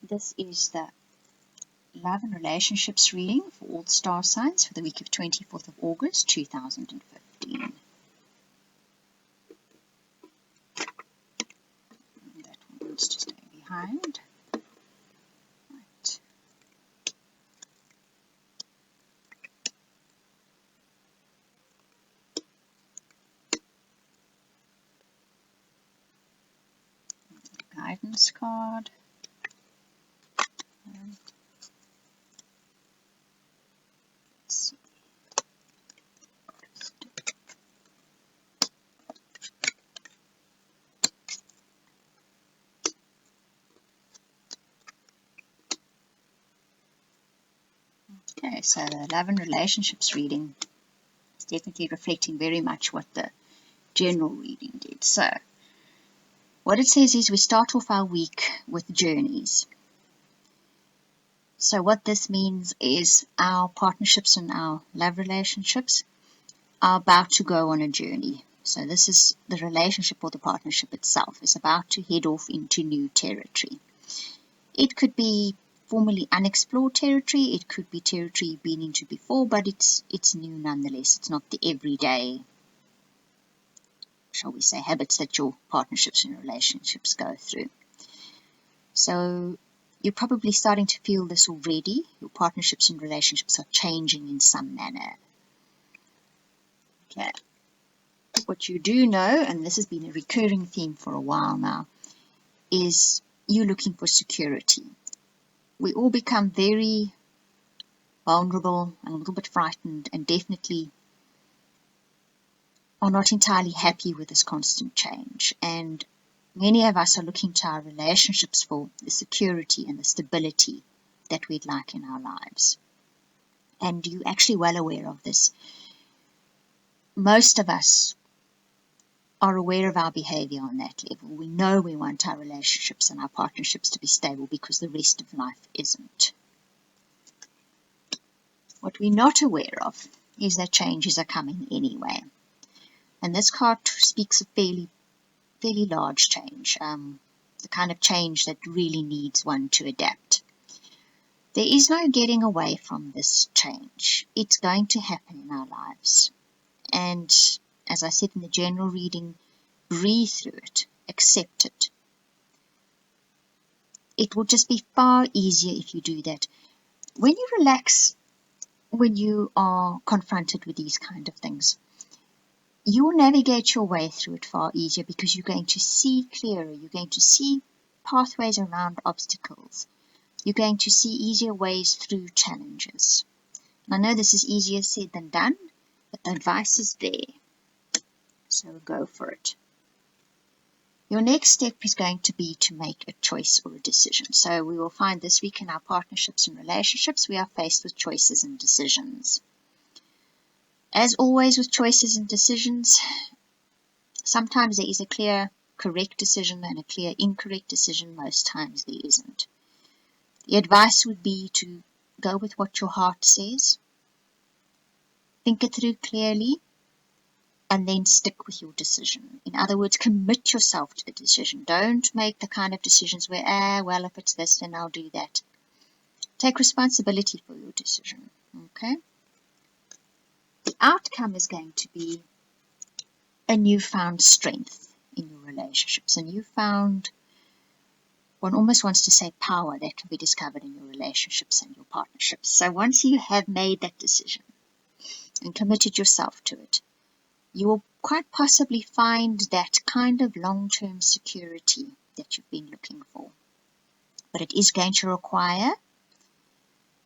This is the Love and Relationships reading for all star signs for the week of 24th of August 2015. That one needs to stay behind. Right. Guidance card. Let's see. Okay, so the Love and Relationships reading is definitely reflecting very much what the general reading did. So, what it says is we start off our week with journeys. So what this means is our partnerships and our love relationships are about to go on a journey. So this is the relationship or the partnership itself is about to head off into new territory. It could be formerly unexplored territory. It could be territory you've been into before, but it's new nonetheless. It's not the everyday, shall we say, habits that your partnerships and relationships go through. So you're probably starting to feel this already. Your partnerships and relationships are changing in some manner. Okay. What you do know, and this has been a recurring theme for a while now, is you looking for security. We all become very vulnerable and a little bit frightened and definitely are not entirely happy with this constant change. And many of us are looking to our relationships for the security and the stability that we'd like in our lives. And you're actually well aware of this. Most of us are aware of our behavior on that level. We know we want our relationships and our partnerships to be stable because the rest of life isn't. What we're not aware of is that changes are coming anyway. And this card speaks of fairly large change, the kind of change that really needs one to adapt. There is no getting away from this change. It's going to happen in our lives. And as I said in the general reading, breathe through it, accept it. It will just be far easier if you do that. When you relax, when you are confronted with these kind of things, you will navigate your way through it far easier because you're going to see clearer. You're going to see pathways around obstacles. You're going to see easier ways through challenges. And I know this is easier said than done, but the advice is there. So go for it. Your next step is going to be to make a choice or a decision. So we will find this week in our partnerships and relationships, we are faced with choices and decisions. As always with choices and decisions, sometimes there is a clear correct decision and a clear incorrect decision. Most times there isn't. The advice would be to go with what your heart says, think it through clearly, and then stick with your decision. In other words, commit yourself to the decision. Don't make the kind of decisions where, well, if it's this, then I'll do that. Take responsibility for your decision, okay? The outcome is going to be a newfound strength in your relationships, a newfound, one almost wants to say power that can be discovered in your relationships and your partnerships. So once you have made that decision and committed yourself to it, you will quite possibly find that kind of long-term security that you've been looking for. But it is going to require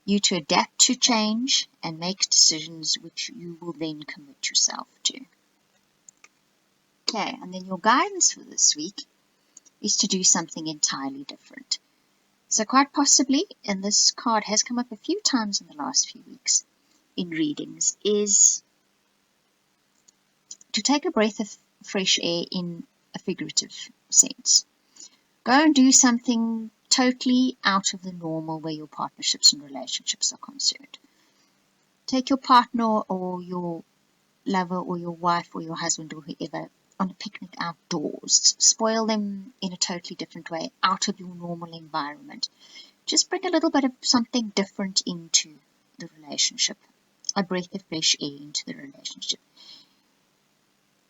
you to adapt to change and make decisions which you will then commit yourself to. Okay, and then your guidance for this week is to do something entirely different. So quite possibly, and this card has come up a few times in the last few weeks in readings, is to take a breath of fresh air in a figurative sense. Go and do something totally out of the normal where your partnerships and relationships are concerned. Take your partner or your lover or your wife or your husband or whoever on a picnic outdoors. Spoil them in a totally different way, out of your normal environment. Just bring a little bit of something different into the relationship, a breath of fresh air into the relationship.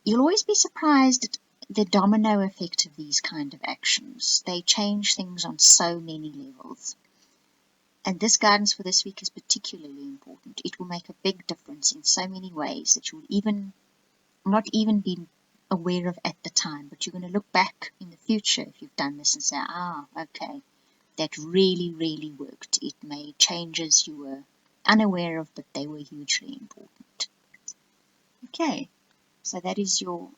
You'll always be surprised at the domino effect of these kind of actions. They change things on so many levels. And this guidance for this week is particularly important. It will make a big difference in so many ways that you'll not even be aware of at the time, but you're going to look back in the future if you've done this and say, okay, that really, really worked. It made changes you were unaware of, but they were hugely important. Okay, so that is your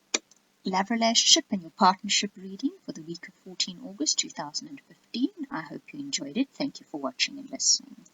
love relationship and your partnership reading for the week of 14 August 2015. I hope you enjoyed it. Thank you for watching and listening.